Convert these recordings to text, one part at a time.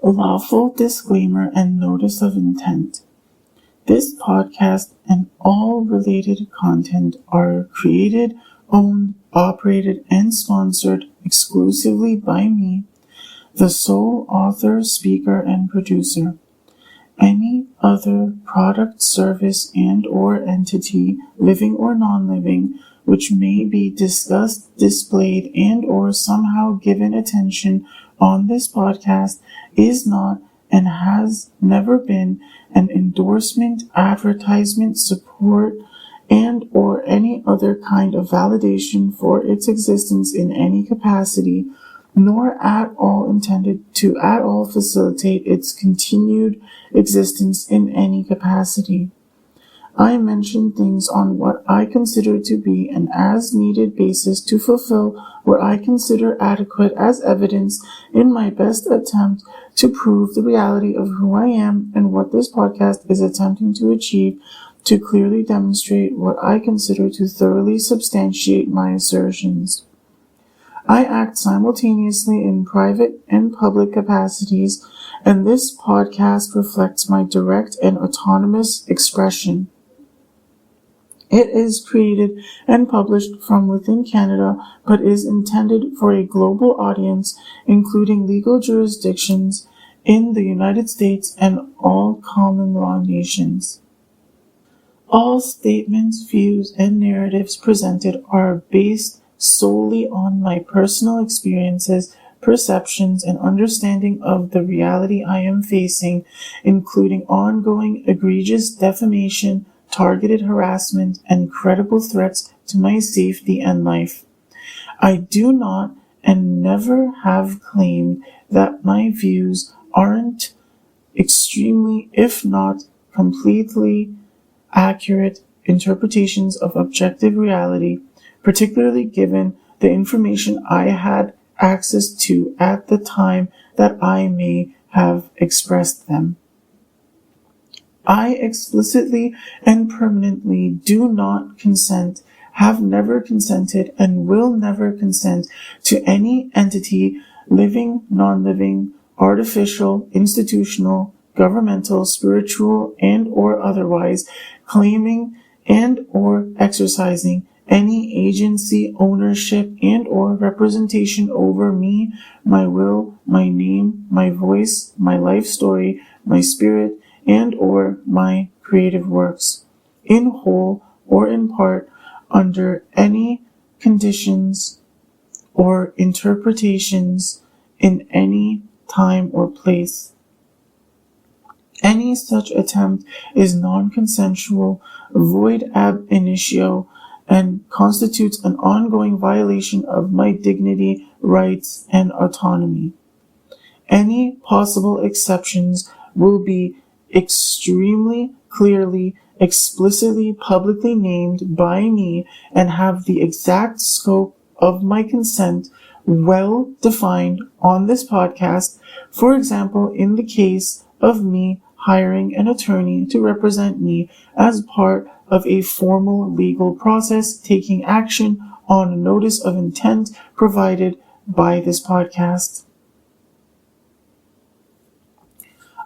Lawful disclaimer and notice of intent. This podcast and all related content are created, owned, operated, and sponsored exclusively by me, the sole author, speaker, and producer. Any other product, service, and/or entity, living or non-living, which may be discussed, displayed, and/or somehow given attention on this podcast is not and has never been an endorsement, advertisement, support, and/or any other kind of validation for its existence in any capacity, nor at all intended to at all facilitate its continued existence in any capacity. I mention things on what I consider to be an as-needed basis to fulfill what I consider adequate as evidence in my best attempt to prove the reality of who I am and what this podcast is attempting to achieve to clearly demonstrate what I consider to thoroughly substantiate my assertions. I act simultaneously in private and public capacities, and this podcast reflects my direct and autonomous expression. It is created and published from within Canada, but is intended for a global audience, including legal jurisdictions in the United States and all common law nations. All statements, views, and narratives presented are based solely on my personal experiences, perceptions, and understanding of the reality I am facing, including ongoing egregious defamation, targeted harassment, and credible threats to my safety and life. I do not and never have claimed that my views aren't extremely, if not completely, accurate interpretations of objective reality, particularly given the information I had access to at the time that I may have expressed them. I explicitly and permanently do not consent, have never consented, and will never consent to any entity, living, non-living, artificial, institutional, governmental, spiritual, and/or otherwise, claiming and/or exercising any agency, ownership, and/or representation over me, my will, my name, my voice, my life story, my spirit, and/or my creative works, in whole or in part, under any conditions or interpretations in any time or place. Any such attempt is non-consensual, void ab initio, and constitutes an ongoing violation of my dignity, rights, and autonomy. Any possible exceptions will be extremely clearly, explicitly, publicly named by me and have the exact scope of my consent well defined on this podcast. For example, in the case of me hiring an attorney to represent me as part of a formal legal process, taking action on a notice of intent provided by this podcast.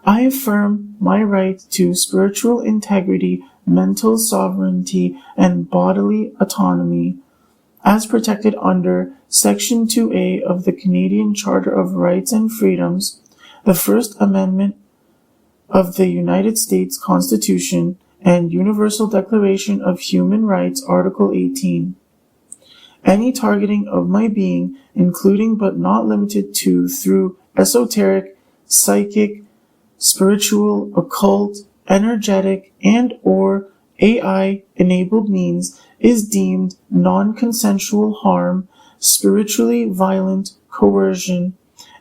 I affirm my right to spiritual integrity, mental sovereignty, and bodily autonomy, as protected under Section 2A of the Canadian Charter of Rights and Freedoms, the First Amendment of the United States Constitution, and Universal Declaration of Human Rights, Article 18. Any targeting of my being, including but not limited to through esoteric, psychic, spiritual, occult, energetic, and/or AI-enabled means is deemed non-consensual harm, spiritually violent coercion,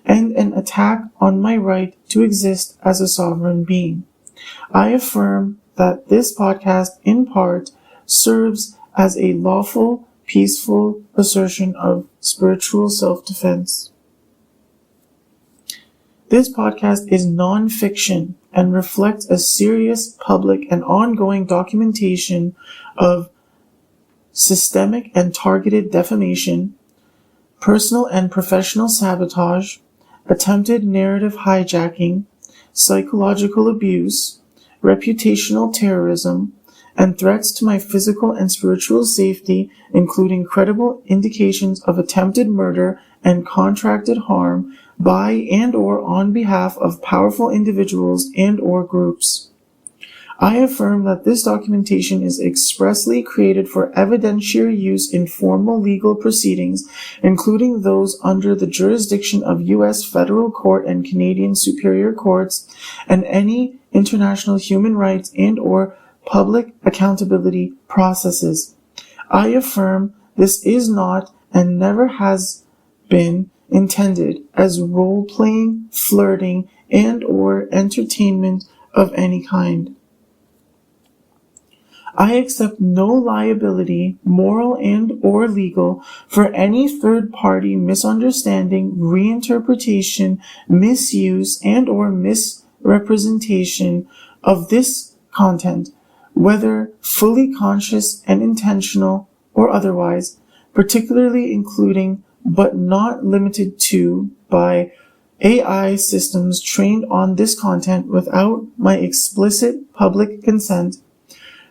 and an attack on my right to exist as a sovereign being. I affirm that this podcast, in part, serves as a lawful, peaceful assertion of spiritual self-defense. This podcast is non-fiction and reflects a serious public and ongoing documentation of systemic and targeted defamation, personal and professional sabotage, attempted narrative hijacking, psychological abuse, reputational terrorism, and threats to my physical and spiritual safety, including credible indications of attempted murder and contracted harm by and or on behalf of powerful individuals and or groups. I affirm that this documentation is expressly created for evidentiary use in formal legal proceedings, including those under the jurisdiction of U.S. Federal Court and Canadian Superior Courts, and any international human rights and or public accountability processes. I affirm this is not and never has been intended as role-playing, flirting, and or entertainment of any kind. I accept no liability, moral and or legal, for any third-party misunderstanding, reinterpretation, misuse, and or misrepresentation of this content, whether fully conscious and intentional or otherwise, particularly including but not limited to by AI systems trained on this content without my explicit public consent,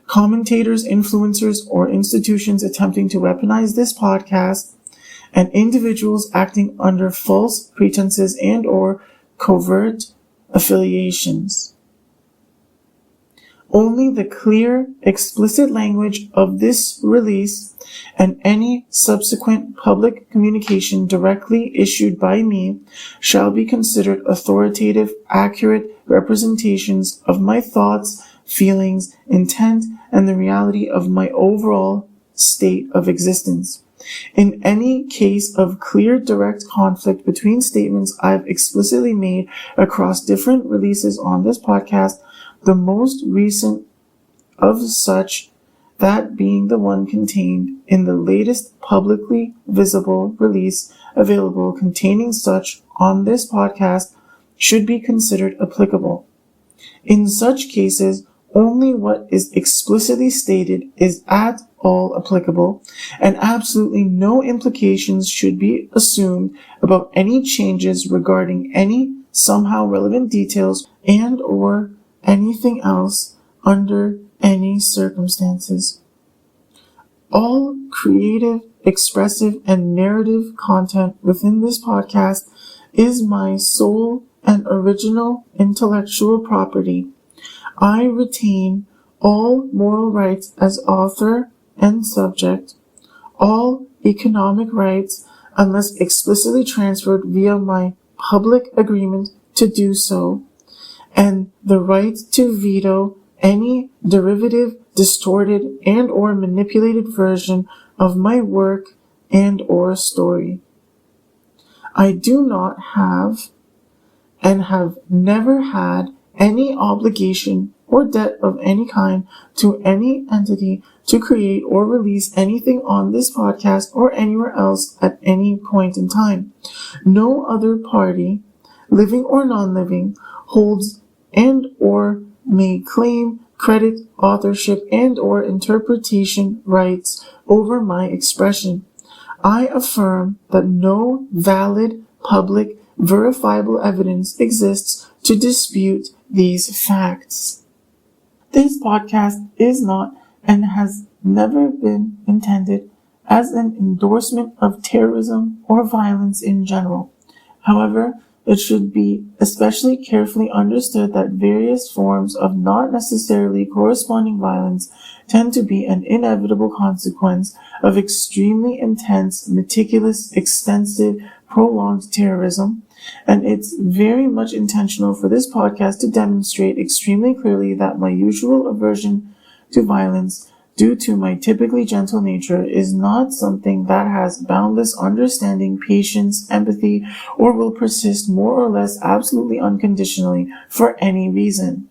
commentators, influencers, or institutions attempting to weaponize this podcast, and individuals acting under false pretenses and or covert affiliations. Only the clear, explicit language of this release and any subsequent public communication directly issued by me shall be considered authoritative, accurate representations of my thoughts, feelings, intent, and the reality of my overall state of existence. In any case of clear direct conflict between statements I've explicitly made across different releases on this podcast, the most recent of such, that being the one contained in the latest publicly visible release available containing such on this podcast, should be considered applicable. In such cases, only what is explicitly stated is at all applicable, and absolutely no implications should be assumed about any changes regarding any somehow relevant details and or anything else under any circumstances. All creative, expressive, and narrative content within this podcast is my sole and original intellectual property. I retain all moral rights as author and subject, all economic rights unless explicitly transferred via my public agreement to do so, and the right to veto any derivative, distorted, and or manipulated version of my work and or story. I do not have and have never had any obligation or debt of any kind to any entity to create or release anything on this podcast or anywhere else at any point in time. No other party, living or non-living, holds and or may claim credit, authorship, and or interpretation rights over my expression. I affirm that no valid, public, verifiable evidence exists to dispute these facts. This podcast is not and has never been intended as an endorsement of terrorism or violence in general. However, it should be especially carefully understood that various forms of not necessarily corresponding violence tend to be an inevitable consequence of extremely intense, meticulous, extensive, prolonged terrorism, and it's very much intentional for this podcast to demonstrate extremely clearly that my usual aversion to violence due to my typically gentle nature is not something that has boundless understanding, patience, empathy, or will persist more or less absolutely unconditionally for any reason.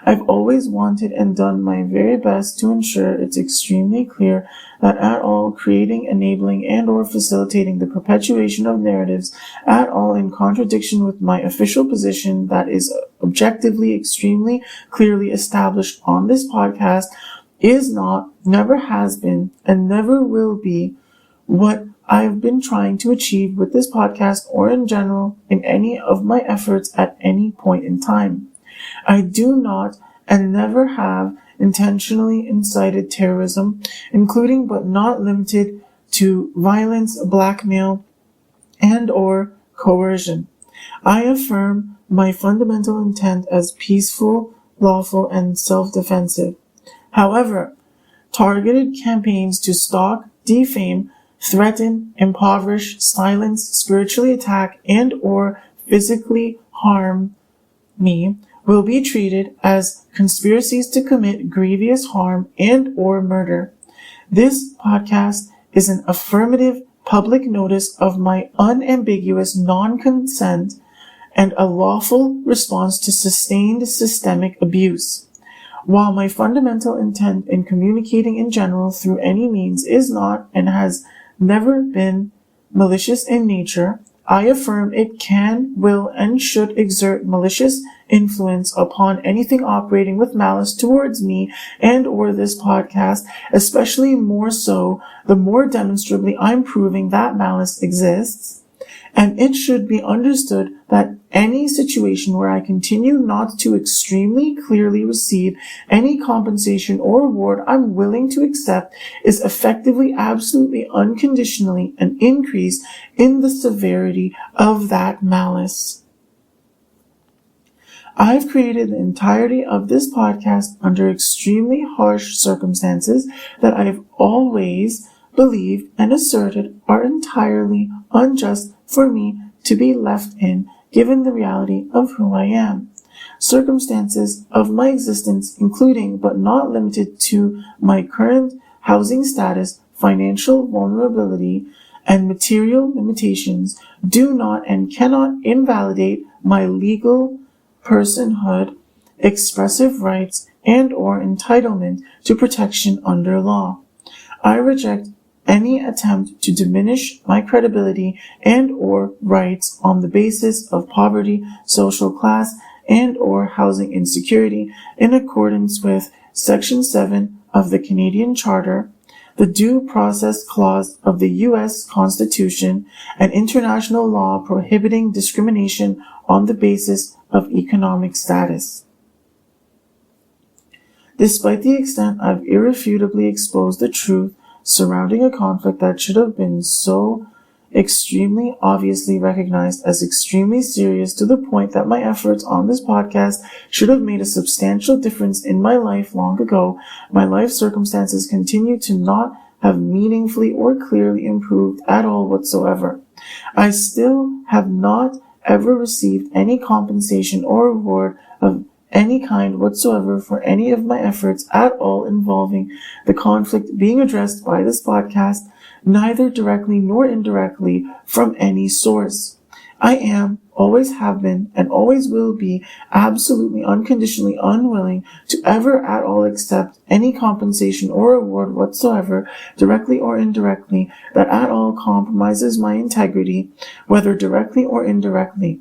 I've always wanted and done my very best to ensure it's extremely clear that at all creating, enabling, and or facilitating the perpetuation of narratives at all in contradiction with my official position that is objectively extremely clearly established on this podcast is not, never has been, and never will be what I've been trying to achieve with this podcast or in general in any of my efforts at any point in time. I do not and never have intentionally incited terrorism, including but not limited to violence, blackmail, and or coercion. I affirm my fundamental intent as peaceful, lawful, and self-defensive. However, targeted campaigns to stalk, defame, threaten, impoverish, silence, spiritually attack, and or physically harm me will be treated as conspiracies to commit grievous harm and or murder. This podcast is an affirmative public notice of my unambiguous non-consent and a lawful response to sustained systemic abuse. While my fundamental intent in communicating in general through any means is not and has never been malicious in nature, I affirm it can, will, and should exert malicious influence upon anything operating with malice towards me and or this podcast, especially more so the more demonstrably I'm proving that malice exists. And it should be understood that any situation where I continue not to extremely clearly receive any compensation or reward I'm willing to accept is effectively, absolutely, unconditionally an increase in the severity of that malice. I've created the entirety of this podcast under extremely harsh circumstances that I've always believed and asserted are entirely unjust for me to be left in, given the reality of who I am. Circumstances of my existence, including but not limited to my current housing status, financial vulnerability, and material limitations, do not and cannot invalidate my legal personhood, expressive rights, and or entitlement to protection under law. I reject any attempt to diminish my credibility and or rights on the basis of poverty, social class, and or housing insecurity in accordance with Section 7 of the Canadian Charter, the Due Process Clause of the U.S. Constitution, and international law prohibiting discrimination on the basis of economic status. Despite the extent I've irrefutably exposed the truth surrounding a conflict that should have been so extremely obviously recognized as extremely serious to the point that my efforts on this podcast should have made a substantial difference in my life long ago, my life circumstances continue to not have meaningfully or clearly improved at all whatsoever. I still have not ever received any compensation or reward of any kind whatsoever for any of my efforts at all involving the conflict being addressed by this podcast, neither directly nor indirectly from any source. I am, always have been, and always will be absolutely unconditionally unwilling to ever at all accept any compensation or reward whatsoever, directly or indirectly, that at all compromises my integrity, whether directly or indirectly.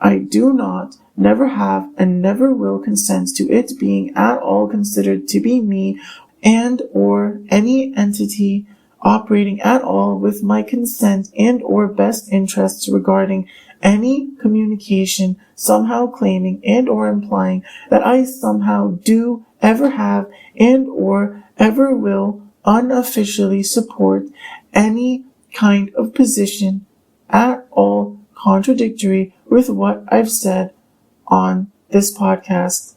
I do not, never have, and never will consent to it being at all considered to be me and or any entity operating at all with my consent and or best interests regarding any communication somehow claiming and or implying that I somehow do ever have and or ever will unofficially support any kind of position at all contradictory with what I've said on this podcast.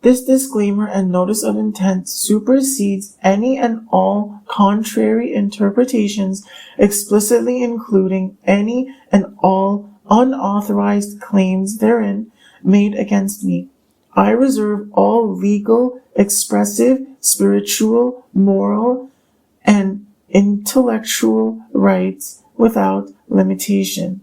This disclaimer and notice of intent supersedes any and all contrary interpretations, explicitly including any and all unauthorized claims therein made against me. I reserve all legal, expressive, spiritual, moral, and intellectual rights without limitation.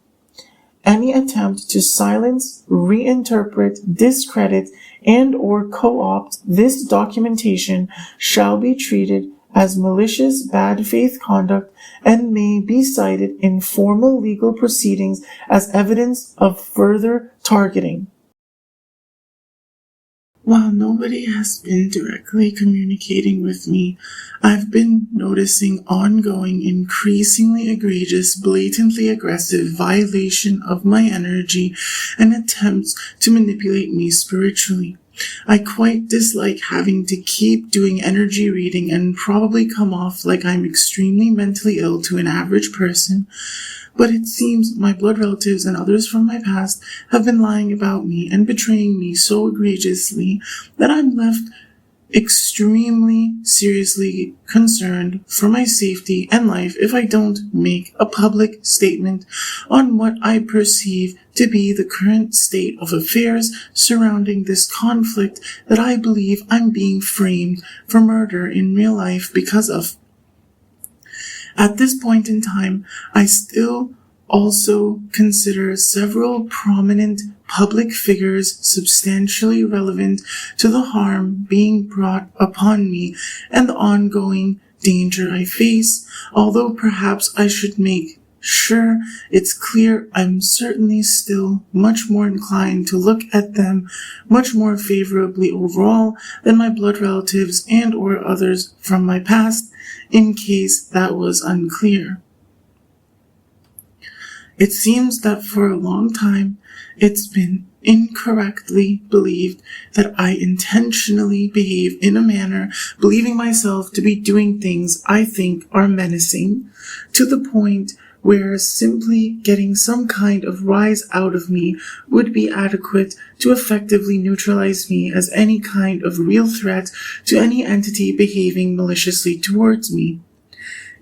Any attempt to silence, reinterpret, discredit, and or co-opt this documentation shall be treated as malicious bad faith conduct and may be cited in formal legal proceedings as evidence of further targeting. While nobody has been directly communicating with me, I've been noticing ongoing, increasingly egregious, blatantly aggressive violation of my energy and attempts to manipulate me spiritually. I quite dislike having to keep doing energy reading and probably come off like I'm extremely mentally ill to an average person, but it seems my blood relatives and others from my past have been lying about me and betraying me so egregiously that I'm left extremely seriously concerned for my safety and life if I don't make a public statement on what I perceive to be the current state of affairs surrounding this conflict that I believe I'm being framed for murder in real life because of. At this point in time, I still also consider several prominent public figures substantially relevant to the harm being brought upon me and the ongoing danger I face, although perhaps I should make sure it's clear I'm certainly still much more inclined to look at them much more favorably overall than my blood relatives and or others from my past, in case that was unclear. It seems that for a long time, it's been incorrectly believed that I intentionally behave in a manner believing myself to be doing things I think are menacing, to the point where simply getting some kind of rise out of me would be adequate to effectively neutralize me as any kind of real threat to any entity behaving maliciously towards me.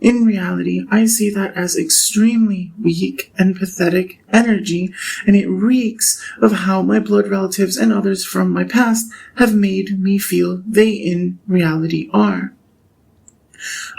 In reality, I see that as extremely weak and pathetic energy, and it reeks of how my blood relatives and others from my past have made me feel they in reality are.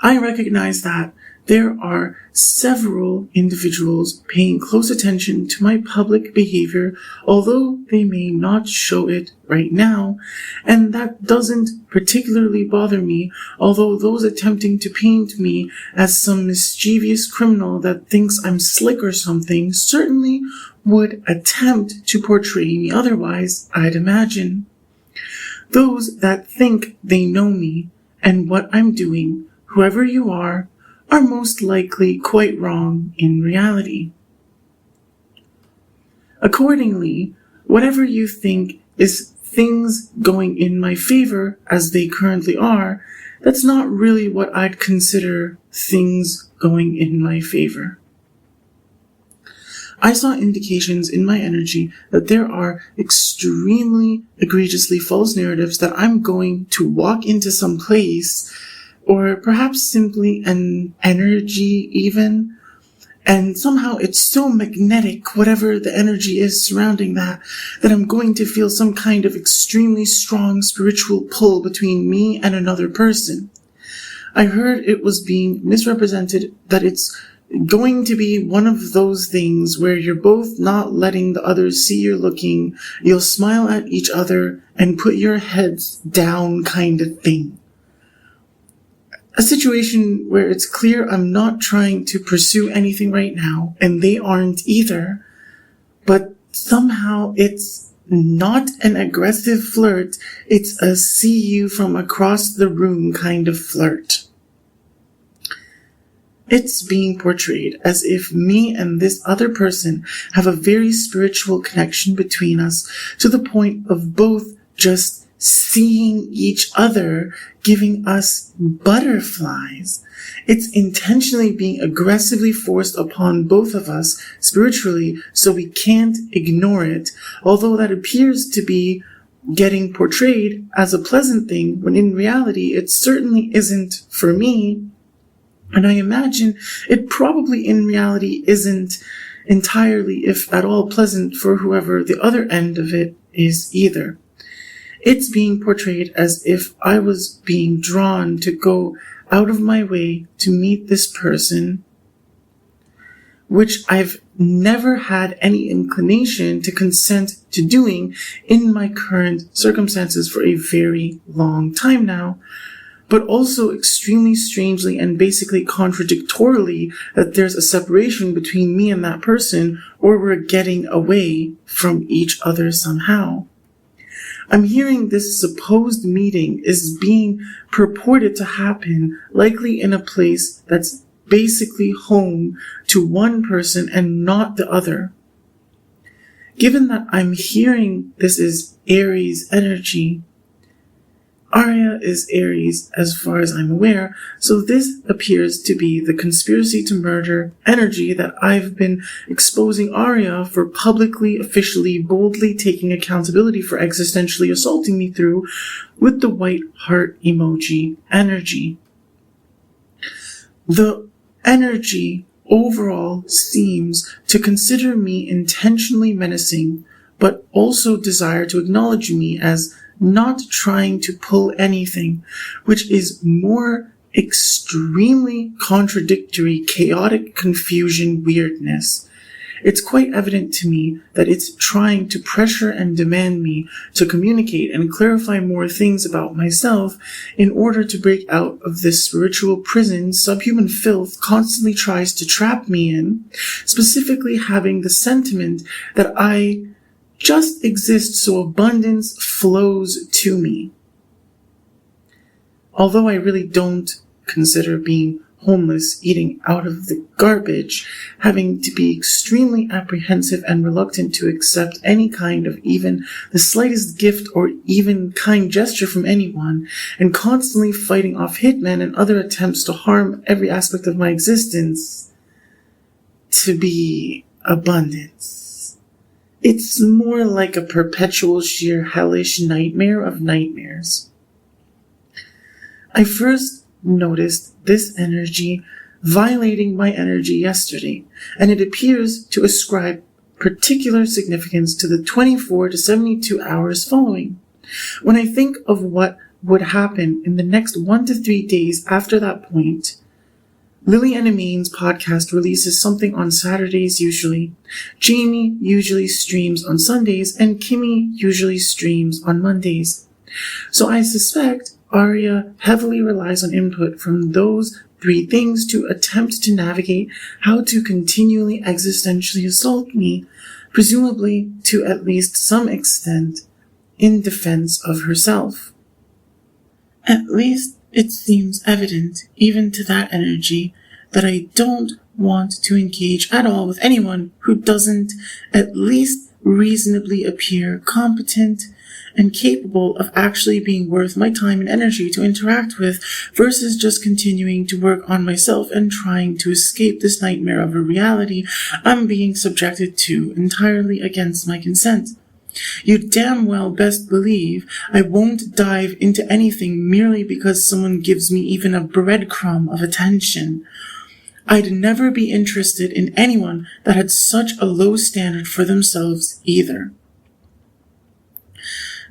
I recognize that there are several individuals paying close attention to my public behavior, although they may not show it right now, and that doesn't particularly bother me, although those attempting to paint me as some mischievous criminal that thinks I'm slick or something certainly would attempt to portray me otherwise, I'd imagine. Those that think they know me and what I'm doing, whoever you are most likely quite wrong in reality. Accordingly, whatever you think is things going in my favor as they currently are, that's not really what I'd consider things going in my favor. I saw indications in my energy that there are extremely egregiously false narratives that I'm going to walk into some place, or perhaps simply an energy even, and somehow it's so magnetic, whatever the energy is surrounding that I'm going to feel some kind of extremely strong spiritual pull between me and another person. I heard it was being misrepresented that it's going to be one of those things where you're both not letting the others see you're looking, you'll smile at each other and put your heads down kind of thing. A situation where it's clear I'm not trying to pursue anything right now, and they aren't either, but somehow it's not an aggressive flirt, it's a see you from across the room kind of flirt. It's being portrayed as if me and this other person have a very spiritual connection between us, to the point of both just seeing each other giving us butterflies. It's intentionally being aggressively forced upon both of us spiritually, so we can't ignore it, although that appears to be getting portrayed as a pleasant thing, when in reality it certainly isn't for me. And I imagine it probably in reality isn't entirely, if at all, pleasant for whoever the other end of it is either. It's being portrayed as if I was being drawn to go out of my way to meet this person, which I've never had any inclination to consent to doing in my current circumstances for a very long time now, but also extremely strangely and basically contradictorily that there's a separation between me and that person, or we're getting away from each other somehow. I'm hearing this supposed meeting is being purported to happen, likely in a place that's basically home to one person and not the other. Given that I'm hearing this is Aries energy, Arya is Aries as far as I'm aware, so this appears to be the conspiracy to murder energy that I've been exposing Arya for publicly, officially, boldly taking accountability for existentially assaulting me through with the white heart emoji energy. The energy overall seems to consider me intentionally menacing, but also desire to acknowledge me as not trying to pull anything, which is more extremely contradictory, chaotic confusion weirdness. It's quite evident to me that it's trying to pressure and demand me to communicate and clarify more things about myself in order to break out of this spiritual prison subhuman filth constantly tries to trap me in, specifically having the sentiment that I just exist so abundance flows to me. Although I really don't consider being homeless, eating out of the garbage, having to be extremely apprehensive and reluctant to accept any kind of even the slightest gift or even kind gesture from anyone, and constantly fighting off hitmen and other attempts to harm every aspect of my existence, to be abundance. It's more like a perpetual sheer hellish nightmare of nightmares. I first noticed this energy violating my energy yesterday, and it appears to ascribe particular significance to the 24 to 72 hours following. When I think of what would happen in the next 1 to 3 days after that point, Lily and Amin's podcast releases something on Saturdays usually. Jamie usually streams on Sundays, and Kimmy usually streams on Mondays. So I suspect Arya heavily relies on input from those 3 things to attempt to navigate how to continually existentially assault me, presumably to at least some extent in defense of herself. At least it seems evident, even to that energy, that I don't want to engage at all with anyone who doesn't at least reasonably appear competent and capable of actually being worth my time and energy to interact with, versus just continuing to work on myself and trying to escape this nightmare of a reality I'm being subjected to entirely against my consent. You damn well best believe I won't dive into anything merely because someone gives me even a breadcrumb of attention. I'd never be interested in anyone that had such a low standard for themselves either.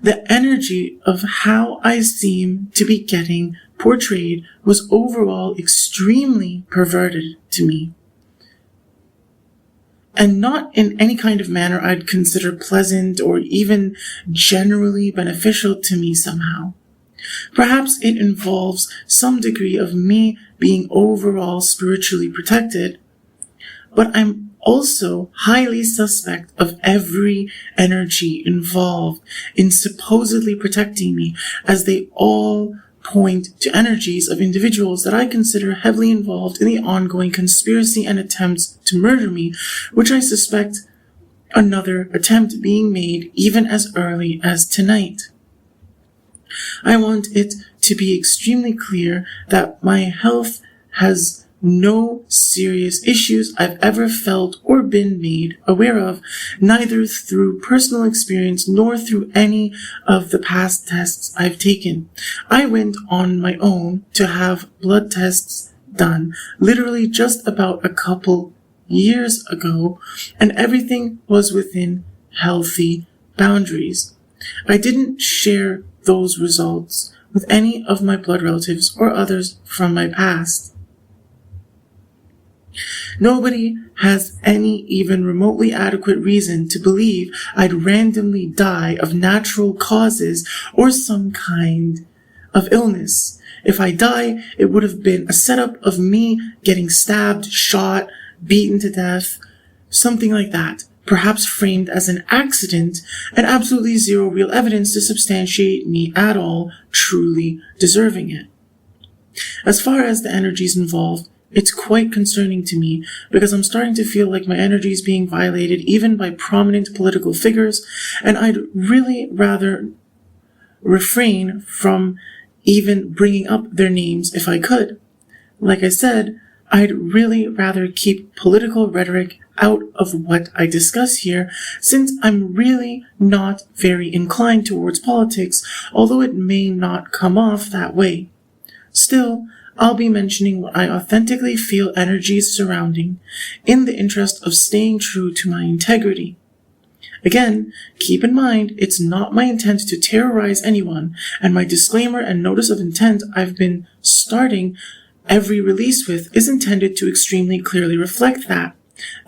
The energy of how I seem to be getting portrayed was overall extremely perverted to me, and not in any kind of manner I'd consider pleasant or even generally beneficial to me somehow. Perhaps it involves some degree of me being overall spiritually protected, but I'm also highly suspect of every energy involved in supposedly protecting me, as they all point to energies of individuals that I consider heavily involved in the ongoing conspiracy and attempts to murder me, which I suspect another attempt being made even as early as tonight. I want it to be extremely clear that my health has no serious issues I've ever felt or been made aware of, neither through personal experience nor through any of the past tests I've taken. I went on my own to have blood tests done literally just about a couple years ago, and everything was within healthy boundaries. I didn't share those results with any of my blood relatives or others from my past. Nobody has any even remotely adequate reason to believe I'd randomly die of natural causes or some kind of illness. If I die, it would have been a setup of me getting stabbed, shot, beaten to death, something like that. perhaps framed as an accident, and absolutely zero real evidence to substantiate me at all truly deserving it. As far as the energies involved, it's quite concerning to me because I'm starting to feel like my energy is being violated even by prominent political figures, and I'd really rather refrain from even bringing up their names if I could. Like I said, I'd really rather keep political rhetoric out of what I discuss here, since I'm really not very inclined towards politics, although it may not come off that way. Still, I'll be mentioning what I authentically feel energies surrounding, in the interest of staying true to my integrity. Again, keep in mind, it's not my intent to terrorize anyone, and my disclaimer and notice of intent I've been starting every release with is intended to extremely clearly reflect that.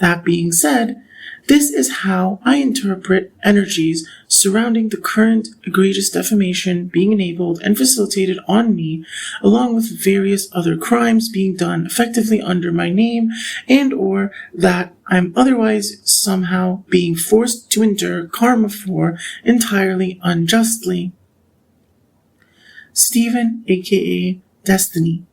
That being said, this is how I interpret energies surrounding the current egregious defamation being enabled and facilitated on me, along with various other crimes being done effectively under my name, and or that I'm otherwise somehow being forced to endure karma for entirely unjustly. Stephen, aka Destiny,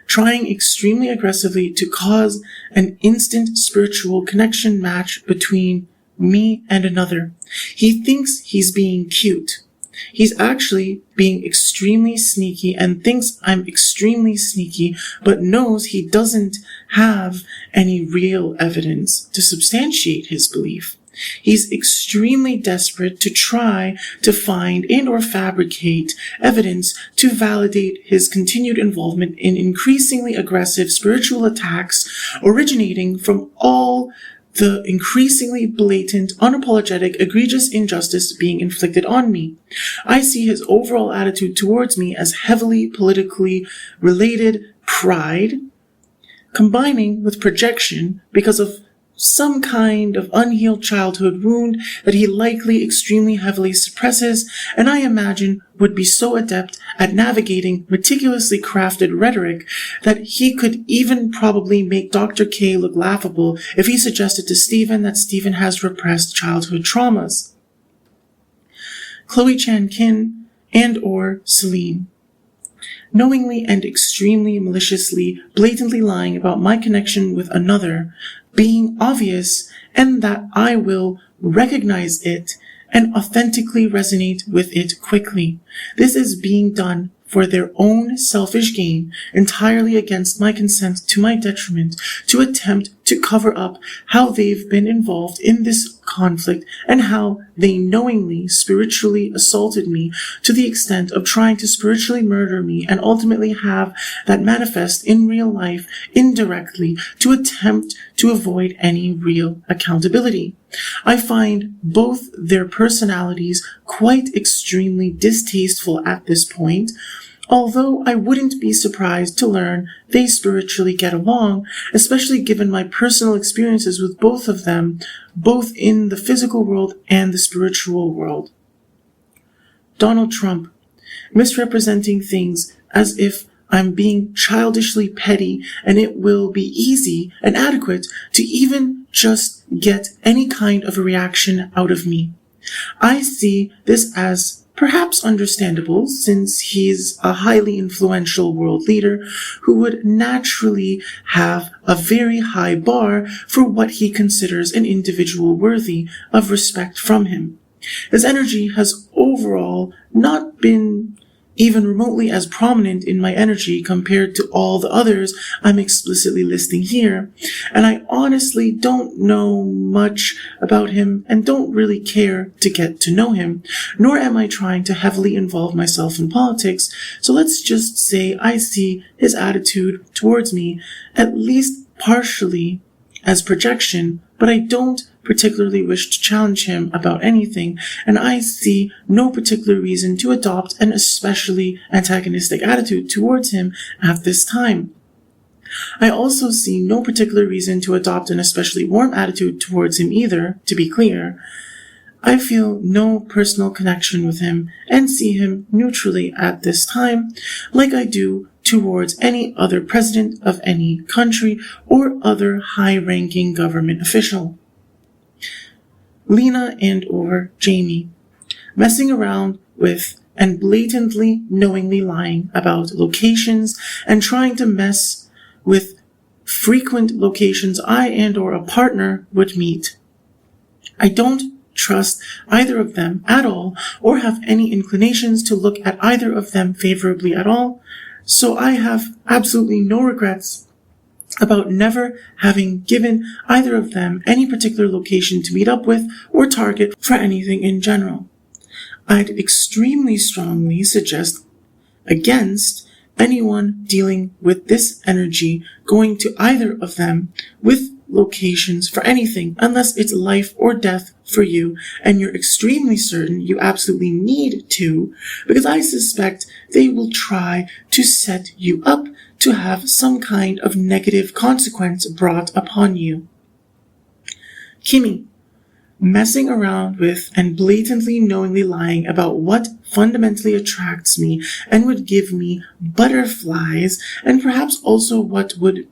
trying extremely aggressively to cause an instant spiritual connection match between me and another. He thinks he's being cute. He's actually being extremely sneaky and thinks I'm extremely sneaky, but knows he doesn't have any real evidence to substantiate his belief. He's extremely desperate to try to find and or fabricate evidence to validate his continued involvement in increasingly aggressive spiritual attacks originating from all the increasingly blatant, unapologetic, egregious injustice being inflicted on me. I see his overall attitude towards me as heavily politically related pride, combining with projection because of some kind of unhealed childhood wound that he likely extremely heavily suppresses, and I imagine would be so adept at navigating meticulously crafted rhetoric that he could even probably make Dr. K look laughable if he suggested to Stephen that Stephen has repressed childhood traumas. Chloe Chan Kin and or Celine, knowingly and extremely maliciously, blatantly lying about my connection with another, being obvious, and that I will recognize it and authentically resonate with it quickly. This is being done for their own selfish gain, entirely against my consent, to my detriment, to attempt to cover up how they've been involved in this conflict and how they knowingly spiritually assaulted me to the extent of trying to spiritually murder me and ultimately have that manifest in real life indirectly to attempt to avoid any real accountability. I find both their personalities quite extremely distasteful at this point, although I wouldn't be surprised to learn they spiritually get along, especially given my personal experiences with both of them, both in the physical world and the spiritual world. Donald Trump, misrepresenting things as if I'm being childishly petty and it will be easy and adequate to even just get any kind of a reaction out of me. I see this as perhaps understandable, since he's a highly influential world leader who would naturally have a very high bar for what he considers an individual worthy of respect from him. His energy has overall not been even remotely as prominent in my energy compared to all the others I'm explicitly listing here, and I honestly don't know much about him and don't really care to get to know him, nor am I trying to heavily involve myself in politics, so let's just say I see his attitude towards me at least partially as projection, but I don't particularly wish to challenge him about anything, and I see no particular reason to adopt an especially antagonistic attitude towards him at this time. I also see no particular reason to adopt an especially warm attitude towards him either, to be clear. I feel no personal connection with him and see him neutrally at this time, like I do towards any other president of any country or other high-ranking government official. Lena and or Jamie, messing around with and blatantly knowingly lying about locations and trying to mess with frequent locations I and or a partner would meet. I don't trust either of them at all or have any inclinations to look at either of them favorably at all, so I have absolutely no regrets about never having given either of them any particular location to meet up with or target for anything in general. I'd extremely strongly suggest against anyone dealing with this energy going to either of them with locations for anything unless it's life or death for you and you're extremely certain you absolutely need to, because I suspect they will try to set you up to have some kind of negative consequence brought upon you. Kimmy, messing around with and blatantly knowingly lying about what fundamentally attracts me and would give me butterflies, and perhaps also what would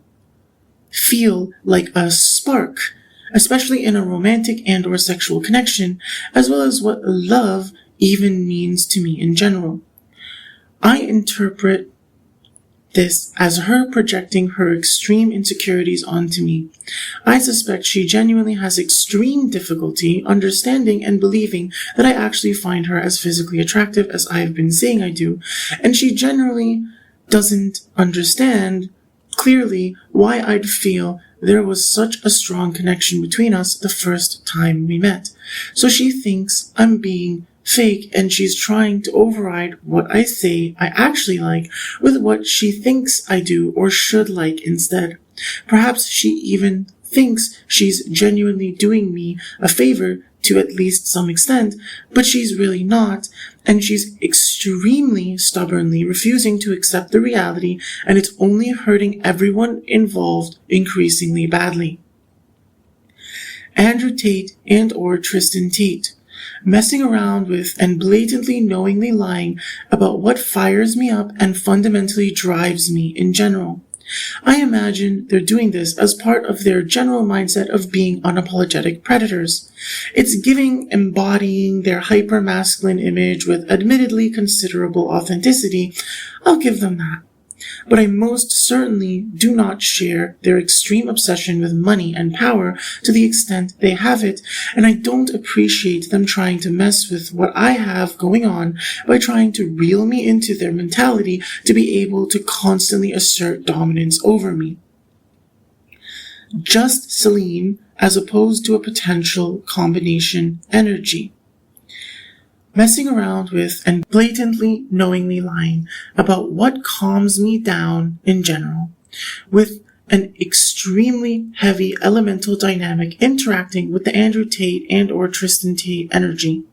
feel like a spark, especially in a romantic and or sexual connection, as well as what love even means to me in general. I interpret this as her projecting her extreme insecurities onto me. I suspect she genuinely has extreme difficulty understanding and believing that I actually find her as physically attractive as I have been saying I do, and she generally doesn't understand clearly why I'd feel there was such a strong connection between us the first time we met. So she thinks I'm being fake, and she's trying to override what I say I actually like with what she thinks I do or should like instead. Perhaps she even thinks she's genuinely doing me a favor to at least some extent, but she's really not, and she's extremely stubbornly refusing to accept the reality, and it's only hurting everyone involved increasingly badly. Andrew Tate and or Tristan Tate, messing around with and blatantly knowingly lying about what fires me up and fundamentally drives me in general. I imagine they're doing this as part of their general mindset of being unapologetic predators. It's embodying their hyper-masculine image with admittedly considerable authenticity. I'll give them that. But I most certainly do not share their extreme obsession with money and power to the extent they have it, and I don't appreciate them trying to mess with what I have going on by trying to reel me into their mentality to be able to constantly assert dominance over me. Just Celine as opposed to a potential combination energy. Messing around with and blatantly knowingly lying about what calms me down in general, with an extremely heavy elemental dynamic interacting with the Andrew Tate and or Tristan Tate energy.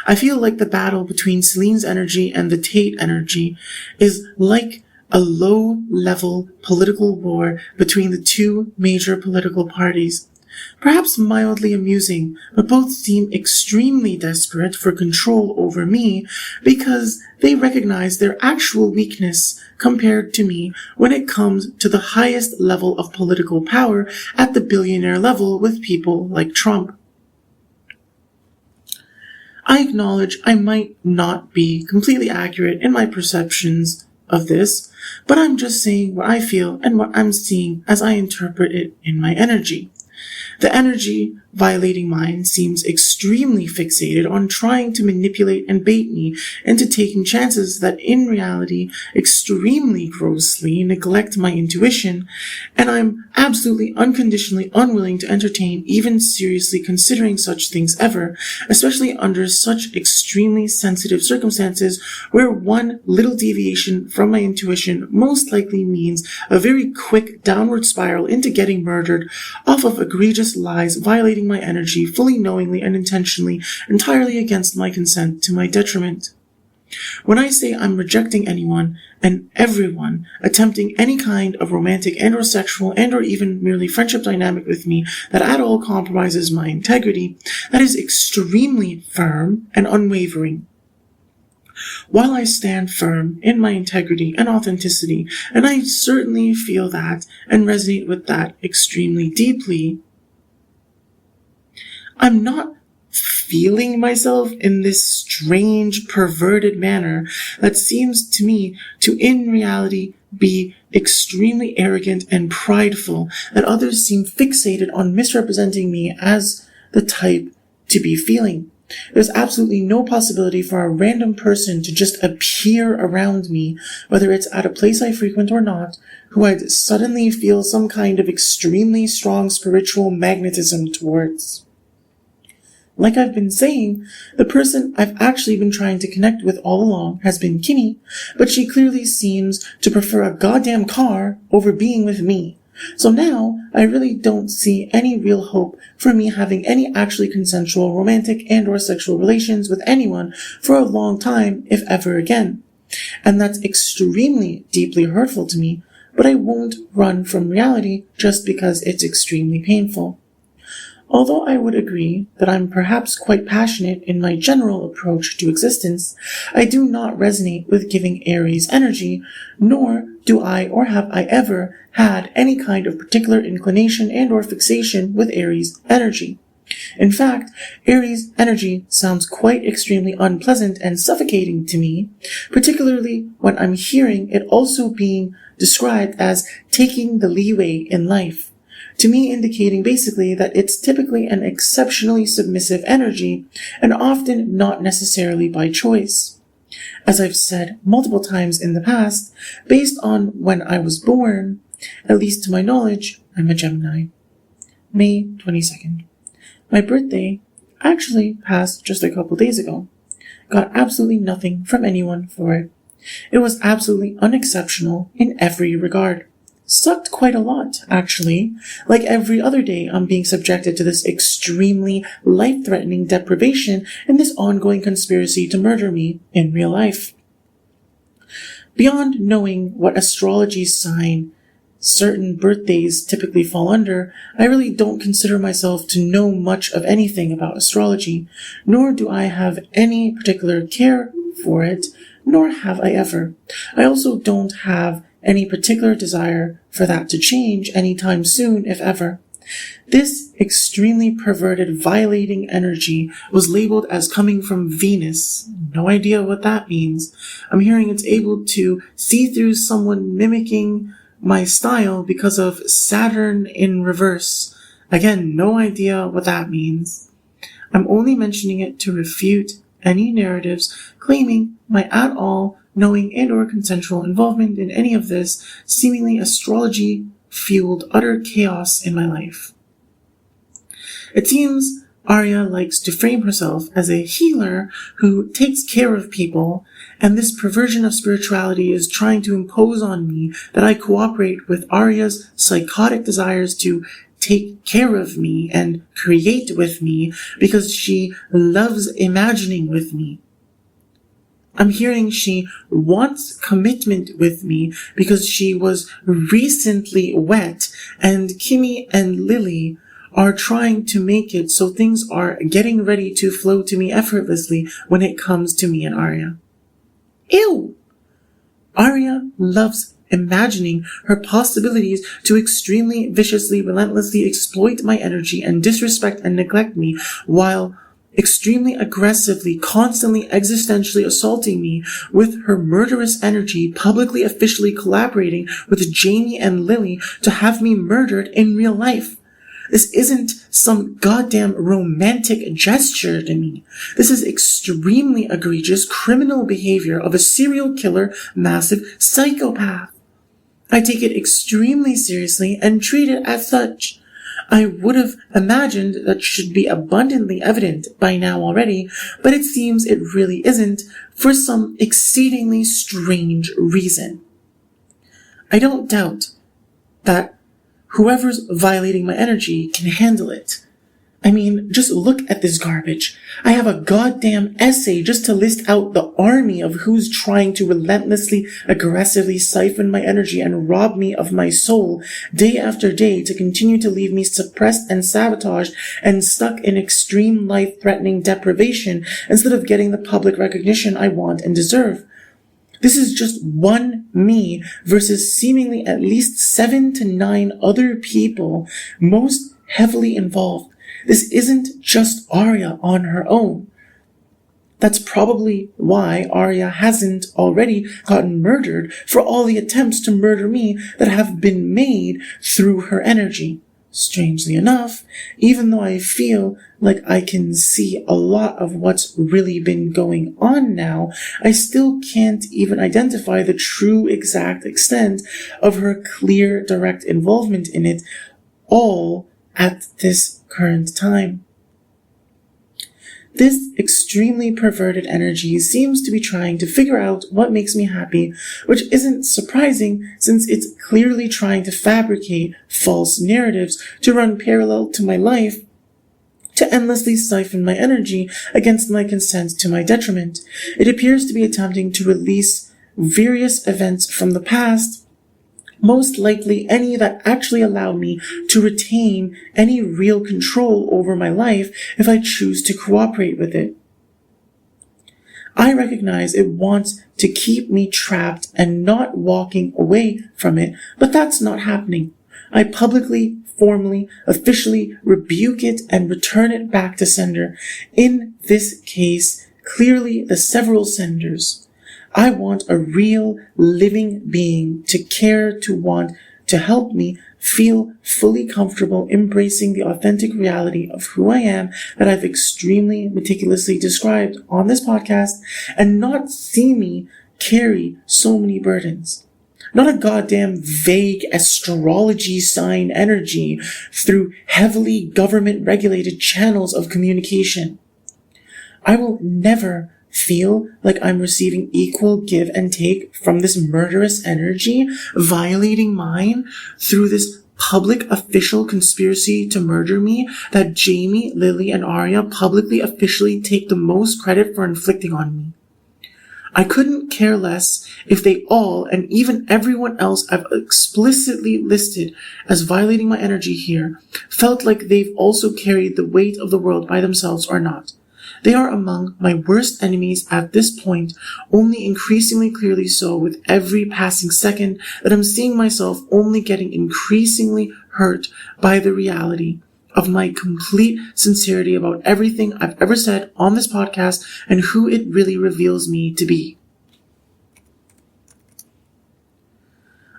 I feel like the battle between Celine's energy and the Tate energy is like a low-level political war between the two major political parties. Perhaps mildly amusing, but both seem extremely desperate for control over me because they recognize their actual weakness compared to me when it comes to the highest level of political power at the billionaire level with people like Trump. I acknowledge I might not be completely accurate in my perceptions of this, but I'm just saying what I feel and what I'm seeing as I interpret it in my energy. The energy violating mind seems extremely fixated on trying to manipulate and bait me into taking chances that in reality extremely grossly neglect my intuition, and I'm absolutely unconditionally unwilling to entertain even seriously considering such things ever, especially under such extremely sensitive circumstances where one little deviation from my intuition most likely means a very quick downward spiral into getting murdered off of egregious lies violating my energy fully knowingly and intentionally, entirely against my consent to my detriment. When I say I'm rejecting anyone and everyone attempting any kind of romantic and or sexual and or even merely friendship dynamic with me that at all compromises my integrity, that is extremely firm and unwavering. While I stand firm in my integrity and authenticity, and I certainly feel that and resonate with that extremely deeply, I'm not feeling myself in this strange, perverted manner that seems to me to in reality be extremely arrogant and prideful, that others seem fixated on misrepresenting me as the type to be feeling. There's absolutely no possibility for a random person to just appear around me, whether it's at a place I frequent or not, who I'd suddenly feel some kind of extremely strong spiritual magnetism towards. Like I've been saying, the person I've actually been trying to connect with all along has been Kimmy, but she clearly seems to prefer a goddamn car over being with me. So now, I really don't see any real hope for me having any actually consensual romantic and or sexual relations with anyone for a long time, if ever again. And that's extremely deeply hurtful to me, but I won't run from reality just because it's extremely painful. Although I would agree that I'm perhaps quite passionate in my general approach to existence, I do not resonate with giving Aries energy, nor do I or have I ever had any kind of particular inclination and or fixation with Aries energy. In fact, Aries energy sounds quite extremely unpleasant and suffocating to me, particularly when I'm hearing it also being described as taking the leeway in life. To me indicating basically that it's typically an exceptionally submissive energy and often not necessarily by choice. As I've said multiple times in the past, based on when I was born, at least to my knowledge, I'm a Gemini. May 22nd. My birthday actually passed just a couple days ago. Got absolutely nothing from anyone for it. It was absolutely unexceptional in every regard. Sucked quite a lot, actually. Like every other day, I'm being subjected to this extremely life-threatening deprivation and this ongoing conspiracy to murder me in real life. Beyond knowing what astrology sign certain birthdays typically fall under, I really don't consider myself to know much of anything about astrology, nor do I have any particular care for it, nor have I ever. I also don't have any particular desire for that to change anytime soon, if ever. This extremely perverted, violating energy was labeled as coming from Venus. No idea what that means. I'm hearing it's able to see through someone mimicking my style because of Saturn in reverse. Again, no idea what that means. I'm only mentioning it to refute any narratives claiming my at all knowing and or consensual involvement in any of this seemingly astrology-fueled utter chaos in my life. It seems Arya likes to frame herself as a healer who takes care of people, and this perversion of spirituality is trying to impose on me that I cooperate with Arya's psychotic desires to take care of me and create with me because she loves imagining with me. I'm hearing she wants commitment with me because she was recently wet, and Kimmy and Lily are trying to make it so things are getting ready to flow to me effortlessly when it comes to me and Arya. Ew! Arya loves imagining her possibilities to extremely viciously, relentlessly exploit my energy and disrespect and neglect me while extremely aggressively, constantly existentially assaulting me with her murderous energy, publicly officially collaborating with Jamie and Lily to have me murdered in real life. This isn't some goddamn romantic gesture to me. This is extremely egregious criminal behavior of a serial killer, massive psychopath. I take it extremely seriously and treat it as such. I would have imagined that should be abundantly evident by now already, but it seems it really isn't for some exceedingly strange reason. I don't doubt that whoever's violating my energy can handle it. I mean, just look at this garbage. I have a goddamn essay just to list out the army of who's trying to relentlessly, aggressively siphon my energy and rob me of my soul day after day to continue to leave me suppressed and sabotaged and stuck in extreme life-threatening deprivation instead of getting the public recognition I want and deserve. This is just one me versus seemingly at least 7 to 9 other people, most heavily involved. This isn't just Arya on her own. That's probably why Arya hasn't already gotten murdered for all the attempts to murder me that have been made through her energy. Strangely enough, even though I feel like I can see a lot of what's really been going on now, I still can't even identify the true exact extent of her clear, direct involvement in it all at this current time. This extremely perverted energy seems to be trying to figure out what makes me happy, which isn't surprising since it's clearly trying to fabricate false narratives to run parallel to my life, to endlessly siphon my energy against my consent to my detriment. It appears to be attempting to release various events from the past, most likely any that actually allow me to retain any real control over my life if I choose to cooperate with it. I recognize it wants to keep me trapped and not walking away from it, but that's not happening. I publicly, formally, officially rebuke it and return it back to sender. In this case, clearly the several senders. I want a real, living being to care, to want, to help me feel fully comfortable embracing the authentic reality of who I am that I've extremely meticulously described on this podcast and not see me carry so many burdens. Not a goddamn vague astrology sign energy through heavily government-regulated channels of communication. I will never feel like I'm receiving equal give and take from this murderous energy, violating mine through this public official conspiracy to murder me that Jaime, Lily, and Arya publicly officially take the most credit for inflicting on me. I couldn't care less if they all, and even everyone else I've explicitly listed as violating my energy here, felt like they've also carried the weight of the world by themselves or not. They are among my worst enemies at this point, only increasingly clearly so with every passing second that I'm seeing myself only getting increasingly hurt by the reality of my complete sincerity about everything I've ever said on this podcast and who it really reveals me to be.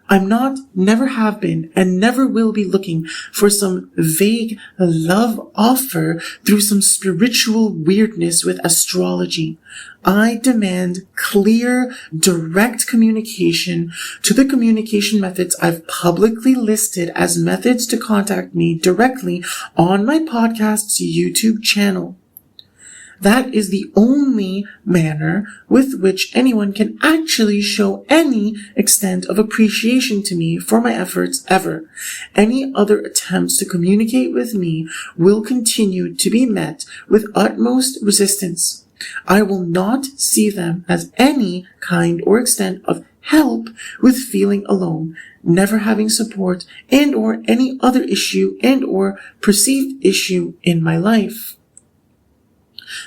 I'm not, never have been, and never will be looking for some vague love offer through some spiritual weirdness with astrology. I demand clear, direct communication to the communication methods I've publicly listed as methods to contact me directly on my podcast's YouTube channel. That is the only manner with which anyone can actually show any extent of appreciation to me for my efforts ever. Any other attempts to communicate with me will continue to be met with utmost resistance. I will not see them as any kind or extent of help with feeling alone, never having support, and or any other issue and or perceived issue in my life.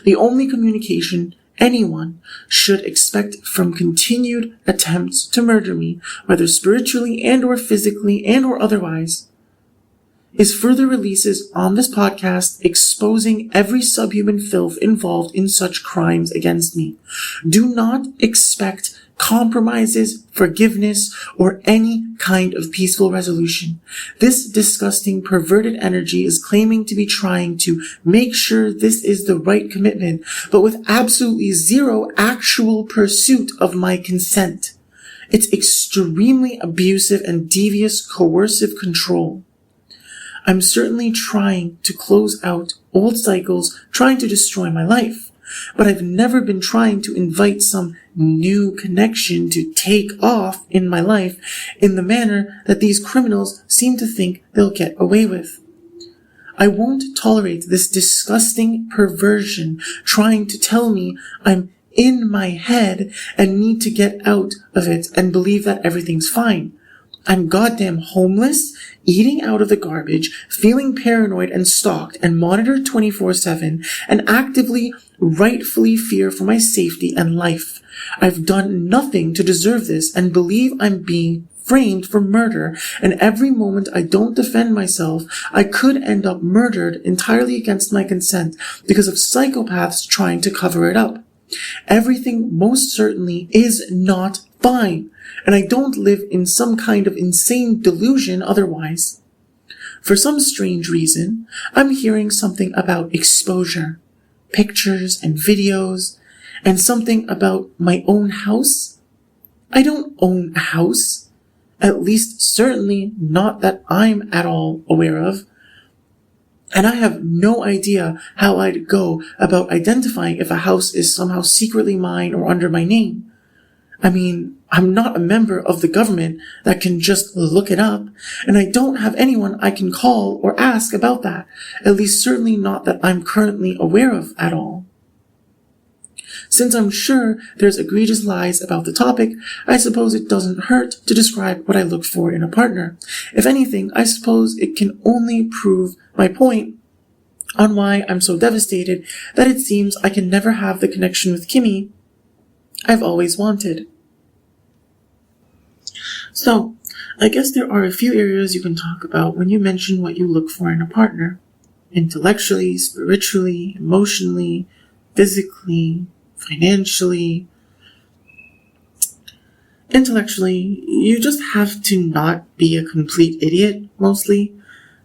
The only communication anyone should expect from continued attempts to murder me, whether spiritually and or physically and or otherwise, is further releases on this podcast exposing every subhuman filth involved in such crimes against me. Do not expect compromises, forgiveness, or any kind of peaceful resolution. This disgusting, perverted energy is claiming to be trying to make sure this is the right commitment, but with absolutely zero actual pursuit of my consent. It's extremely abusive and devious coercive control. I'm certainly trying to close out old cycles, trying to destroy my life. But I've never been trying to invite some new connection to take off in my life in the manner that these criminals seem to think they'll get away with. I won't tolerate this disgusting perversion trying to tell me I'm in my head and need to get out of it and believe that everything's fine. I'm goddamn homeless, eating out of the garbage, feeling paranoid and stalked and monitored 24/7, and actively, rightfully fear for my safety and life. I've done nothing to deserve this and believe I'm being framed for murder, and every moment I don't defend myself, I could end up murdered entirely against my consent because of psychopaths trying to cover it up. Everything most certainly is not fine, and I don't live in some kind of insane delusion otherwise. For some strange reason, I'm hearing something about exposure, pictures and videos, and something about my own house. I don't own a house, at least certainly not that I'm at all aware of, and I have no idea how I'd go about identifying if a house is somehow secretly mine or under my name. I mean, I'm not a member of the government that can just look it up, and I don't have anyone I can call or ask about that, at least certainly not that I'm currently aware of at all. Since I'm sure there's egregious lies about the topic, I suppose it doesn't hurt to describe what I look for in a partner. If anything, I suppose it can only prove my point on why I'm so devastated that it seems I can never have the connection with Kimmy I've always wanted. So, I guess there are a few areas you can talk about when you mention what you look for in a partner. Intellectually, spiritually, emotionally, physically, financially. Intellectually, you just have to not be a complete idiot, mostly.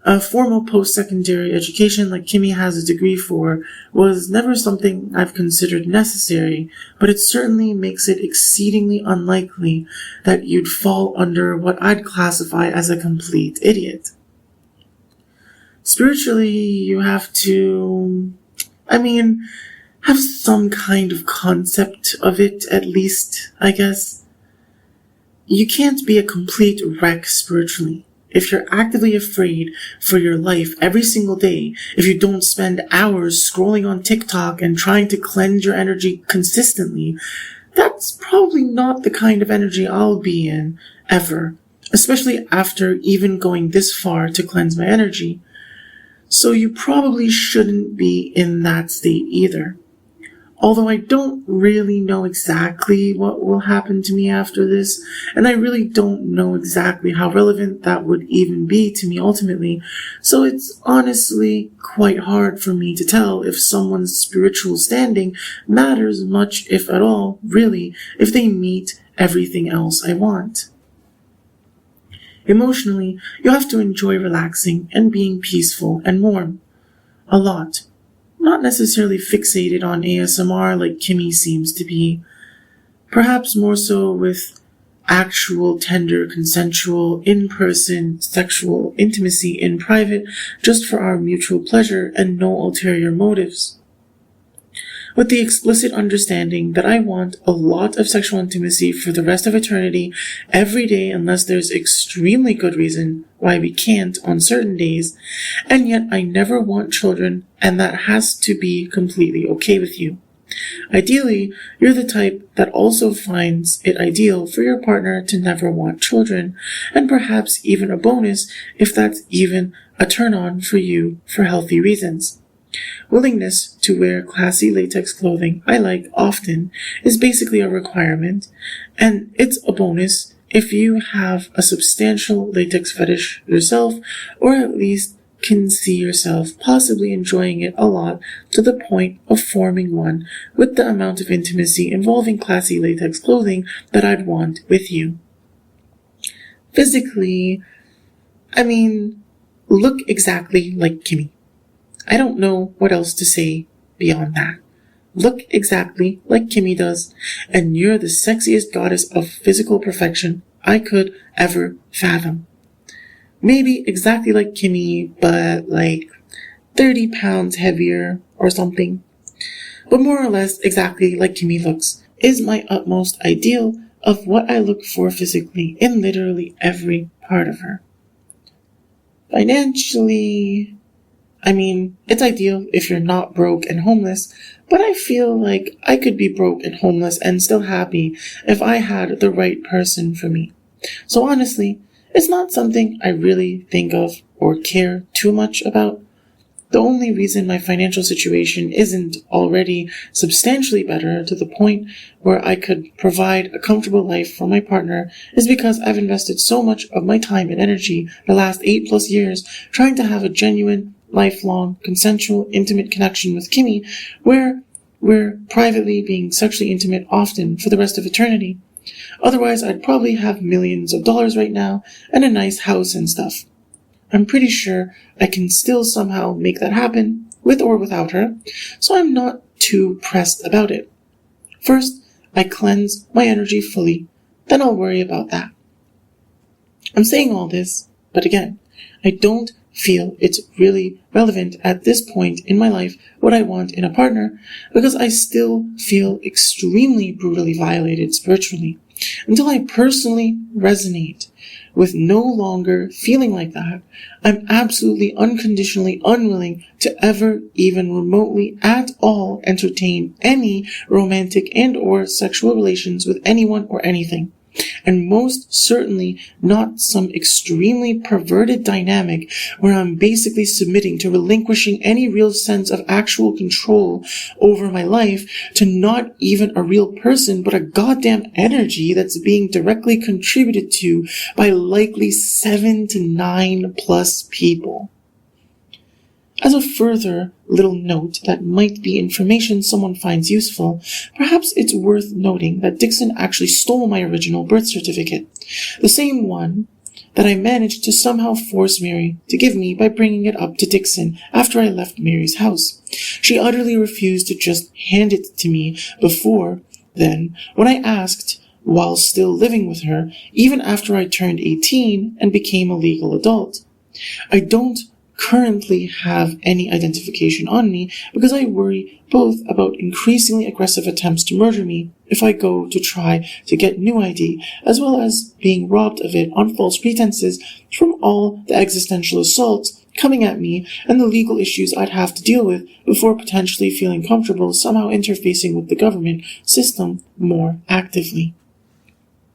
A formal post-secondary education like Kimmy has a degree for was never something I've considered necessary, but it certainly makes it exceedingly unlikely that you'd fall under what I'd classify as a complete idiot. Spiritually, you have to, have some kind of concept of it, at least, I guess. You can't be a complete wreck spiritually. If you're actively afraid for your life every single day, if you don't spend hours scrolling on TikTok and trying to cleanse your energy consistently, that's probably not the kind of energy I'll be in, ever, especially after even going this far to cleanse my energy. So you probably shouldn't be in that state either. Although I don't really know exactly what will happen to me after this, and I really don't know exactly how relevant that would even be to me ultimately, so it's honestly quite hard for me to tell if someone's spiritual standing matters much, if at all, really, if they meet everything else I want. Emotionally, you have to enjoy relaxing and being peaceful and warm. A lot. Not necessarily fixated on ASMR like Kimmy seems to be. Perhaps more so with actual, tender, consensual, in-person, sexual intimacy in private, just for our mutual pleasure and no ulterior motives. With the explicit understanding that I want a lot of sexual intimacy for the rest of eternity, every day unless there's extremely good reason why we can't on certain days, and yet I never want children, and that has to be completely okay with you. Ideally, you're the type that also finds it ideal for your partner to never want children, and perhaps even a bonus if that's even a turn-on for you for healthy reasons. Willingness to wear classy latex clothing I like often is basically a requirement, and it's a bonus if you have a substantial latex fetish yourself, or at least can see yourself possibly enjoying it a lot to the point of forming one with the amount of intimacy involving classy latex clothing that I'd want with you. Physically, look exactly like Kimmy. I don't know what else to say beyond that. Look exactly like Kimmy does, and you're the sexiest goddess of physical perfection I could ever fathom. Maybe exactly like Kimmy, but 30 pounds heavier or something. But more or less exactly like Kimmy looks is my utmost ideal of what I look for physically in literally every part of her. Financially, it's ideal if you're not broke and homeless, but I feel like I could be broke and homeless and still happy if I had the right person for me. So honestly, it's not something I really think of or care too much about. The only reason my financial situation isn't already substantially better to the point where I could provide a comfortable life for my partner is because I've invested so much of my time and energy the last 8+ years trying to have a genuine, lifelong, consensual, intimate connection with Kimmy where we're privately being sexually intimate often for the rest of eternity. Otherwise, I'd probably have millions of dollars right now and a nice house and stuff. I'm pretty sure I can still somehow make that happen, with or without her, so I'm not too pressed about it. First, I cleanse my energy fully, then I'll worry about that. I'm saying all this, but again, I don't feel it's really relevant at this point in my life what I want in a partner because I still feel extremely brutally violated spiritually until I personally resonate with no longer feeling like that. I'm absolutely unconditionally unwilling to ever even remotely at all entertain any romantic and or sexual relations with anyone or anything. And most certainly not some extremely perverted dynamic where I'm basically submitting to relinquishing any real sense of actual control over my life to not even a real person, but a goddamn energy that's being directly contributed to by likely 7 to 9+ people. As a further little note that might be information someone finds useful, perhaps it's worth noting that Dixon actually stole my original birth certificate, the same one that I managed to somehow force Mary to give me by bringing it up to Dixon after I left Mary's house. She utterly refused to just hand it to me before then, when I asked, while still living with her, even after I turned 18 and became a legal adult. I don't currently have any identification on me because I worry both about increasingly aggressive attempts to murder me if I go to try to get new ID, as well as being robbed of it on false pretenses from all the existential assaults coming at me and the legal issues I'd have to deal with before potentially feeling comfortable somehow interfacing with the government system more actively.